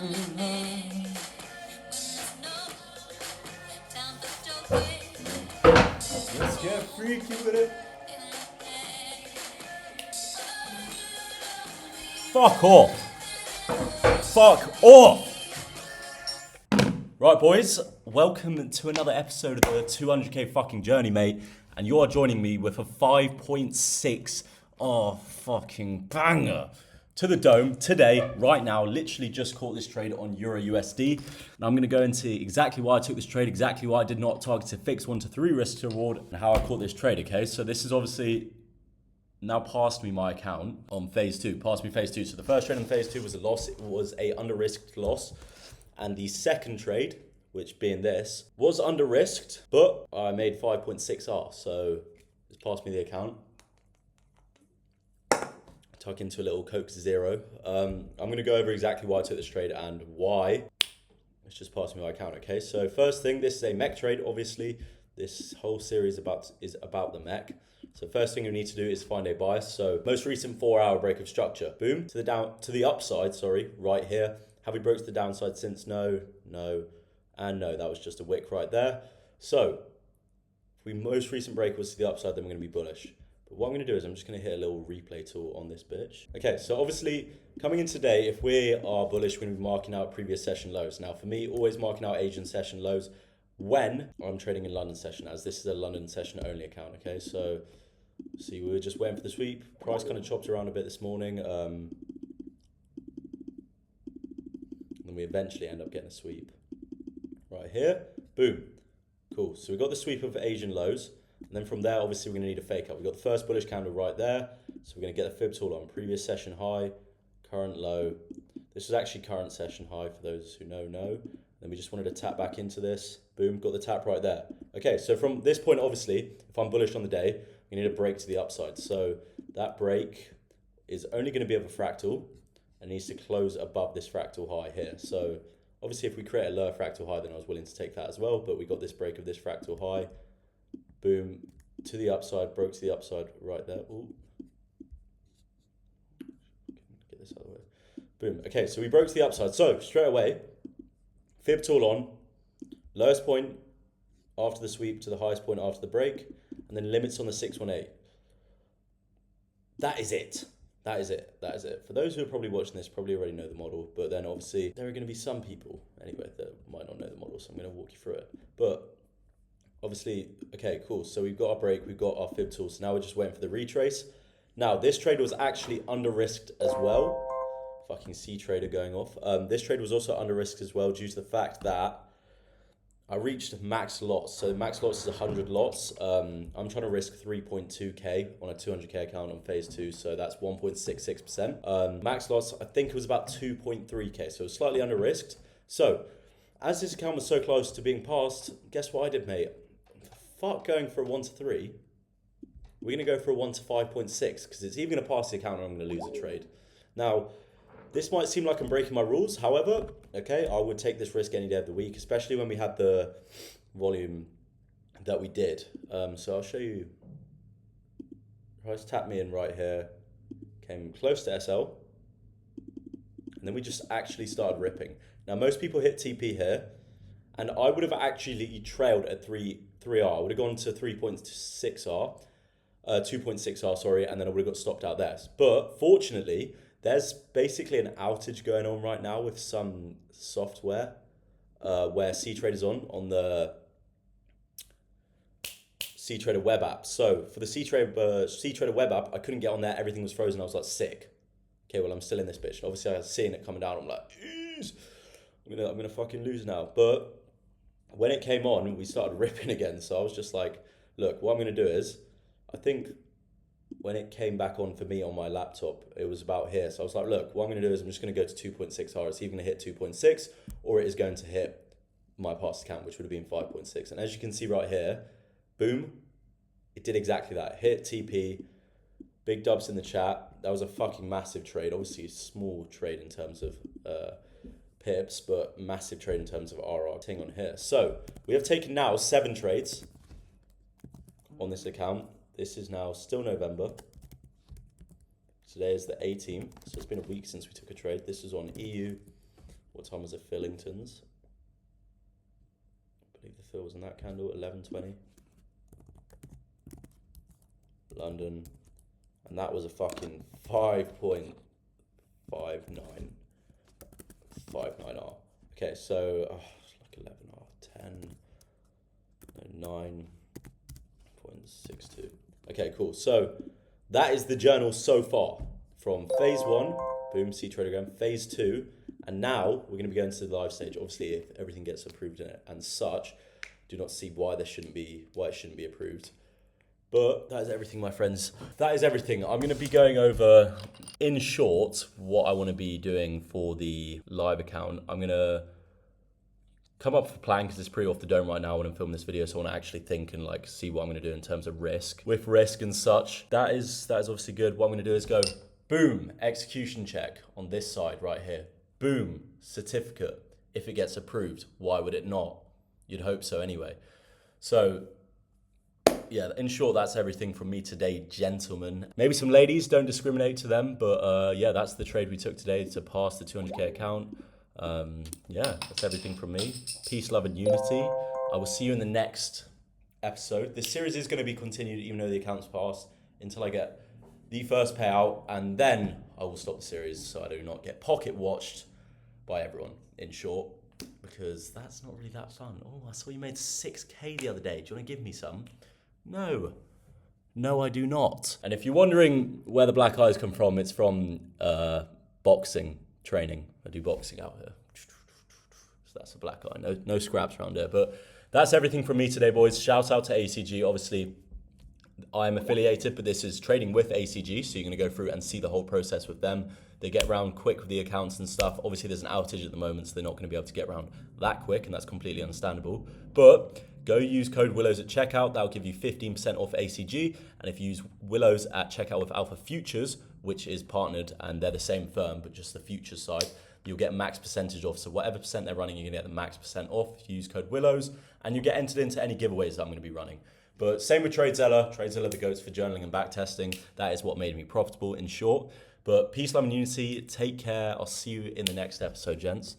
Let's get freaky with it. Fuck off. Fuck off. Right, boys. Welcome to another episode of the 200k fucking journey, mate. And you are joining me with a 5.6 fucking banger to the dome today, right now. Literally just caught this trade on Euro USD. And I'm going to go into exactly why I took this trade, exactly why I did not target a fix 1 to 3 risk to reward, and how I caught this trade, okay? So this is obviously now passed me my account on phase 2. Passed me phase 2. So the first trade on phase 2 was a loss. It was a under-risked loss. And the second trade, which being this, was under-risked, but I made 5.6R. So it's passed me the account. Tuck into a little Coke Zero. I'm going to go over exactly why I took this trade and why. It's just passed me my account, okay? So first thing, this is a mech trade, obviously. This whole series is about the mech. So first thing you need to do is find a bias. So most recent 4-hour break of structure. Boom. To the upside, right here. Have we broke to the downside since? No, and no. That was just a wick right there. So if we most recent break was to the upside, then we're going to be bullish. But what I'm going to do is I'm just going to hit a little replay tool on this bitch. Okay, so obviously coming in today, if we are bullish, we're going to be marking out previous session lows. Now for me, always marking out Asian session lows when I'm trading in London session, as this is a London session only account, okay? So see, we were just waiting for the sweep. Price kind of chopped around a bit this morning. And we eventually end up getting a sweep right here. Boom. Cool. So we got the sweep of Asian lows. And then from there, obviously, we're going to need a fake up. We got the first bullish candle right there. So we're going to get the fib tool on previous session high, current low. This is actually current session high for those who know. Then we just wanted to tap back into this. Boom. Got the tap right there. Okay. So from this point, obviously, if I'm bullish on the day, we need a break to the upside. So that break is only going to be of a fractal and needs to close above this fractal high here. So obviously if we create a lower fractal high, then I was willing to take that as well, but we got this break of this fractal high. Boom, to the upside, broke to the upside right there. Ooh. Get this out of the way. Boom. Okay, so we broke to the upside. So straight away, fib tool on, lowest point after the sweep to the highest point after the break, and then limits on the 618. That is it. For those who are probably watching this, probably already know the model, but then obviously there are going to be some people anyway that might not know the model, so I'm going to walk you through it. But obviously, okay, cool. So we've got our break, we've got our fib tool, so now we're just waiting for the retrace. Now, this trade was actually under-risked as well. Fucking C trader going off. This trade was also under-risked as well due to the fact that I reached max lots. So max lots is 100 lots. I'm trying to risk 3.2k on a 200k account on phase 2. So that's 1.66%. Max lots, I think it was about 2.3k. So it was slightly under risked. So as this account was so close to being passed, guess what I did, mate? Fuck going for a 1 to 3. We're going to go for a 1 to 5.6 because it's even going to pass the account and I'm going to lose a trade. Now, this might seem like I'm breaking my rules. However, okay, I would take this risk any day of the week, especially when we had the volume that we did. So I'll show you. Price tapped me in right here, came close to SL, and then we just actually started ripping. Now, most people hit TP here, and I would have actually trailed at 3R. I would have gone to 3.6R, 2.6R, sorry, and then I would have got stopped out there. But fortunately, there's basically an outage going on right now with some software where C-Trade is on the C-Trader web app. So for the C-Trader web app, I couldn't get on there. Everything was frozen. I was like, sick. Okay, well, I'm still in this bitch. And obviously, I was seeing it coming down. I'm like, jeez, I'm gonna fucking lose now. But when it came on, we started ripping again. So I was just like, look, what I'm gonna do is, I think when it came back on for me on my laptop, it was about here. So I was like, look, what I'm going to do is I'm just going to go to 2.6R. It's either going to hit 2.6 or it is going to hit my past account, which would have been 5.6. And as you can see right here, boom, it did exactly that. Hit TP, big dubs in the chat. That was a fucking massive trade. Obviously a small trade in terms of pips, but massive trade in terms of RR thing on here. So we have taken now 7 trades on this account. This is now still November. Today is the 18th, so it's been a week since we took a trade. This is on EU. What time was it? Fillingtons. I believe the fill was in that candle, 11:20. London. And that was a fucking 5.59. 59R. Okay, so it's like 11R, 10, no, 9.62. Okay, cool. So that is the journal so far from phase 1, boom, see tradogram, phase 2, and now we're going to be going to the live stage. Obviously, if everything gets approved in it and such, do not see why it shouldn't be approved. But that is everything, my friends. That is everything. I'm going to be going over, in short, what I want to be doing for the live account. I'm going to come up with a plan because it's pretty off the dome right now when I'm filming this video, so I want to actually think and like see what I'm going to do in terms of risk. With risk and such, that is obviously good. What I'm going to do is go, boom, execution check on this side right here. Boom, certificate. If it gets approved, why would it not? You'd hope so anyway. So yeah, in short, that's everything from me today, gentlemen. Maybe some ladies, don't discriminate to them, but yeah, that's the trade we took today to pass the 200k account. Yeah, that's everything from me. Peace, love, and unity. I will see you in the next episode. This series is going to be continued even though the account's passed until I get the first payout, and then I will stop the series so I do not get pocket watched by everyone, in short, because that's not really that fun. Oh, I saw you made 6k the other day. Do you want to give me some? No. No, I do not. And if you're wondering where the black eyes come from, it's from boxing training. I do boxing out here. So that's a black eye. No scraps around here. But that's everything from me today, boys. Shout out to ACG. Obviously, I'm affiliated, but this is trading with ACG. So you're going to go through and see the whole process with them. They get around quick with the accounts and stuff. Obviously, there's an outage at the moment, so they're not going to be able to get around that quick, and that's completely understandable. But go use code WILLOWS at checkout. That'll give you 15% off ACG. And if you use WILLOWS at checkout with Alpha Futures, which is partnered, and they're the same firm, but just the futures side, you'll get max percentage off. So whatever percent they're running, you're gonna get the max percent off if you use code WILLOWS, and you get entered into any giveaways that I'm gonna be running. But same with TRADEZELLA. TRADEZELLA, the goats for journaling and backtesting. That is what made me profitable, in short. But peace, love, and unity. Take care. I'll see you in the next episode, gents.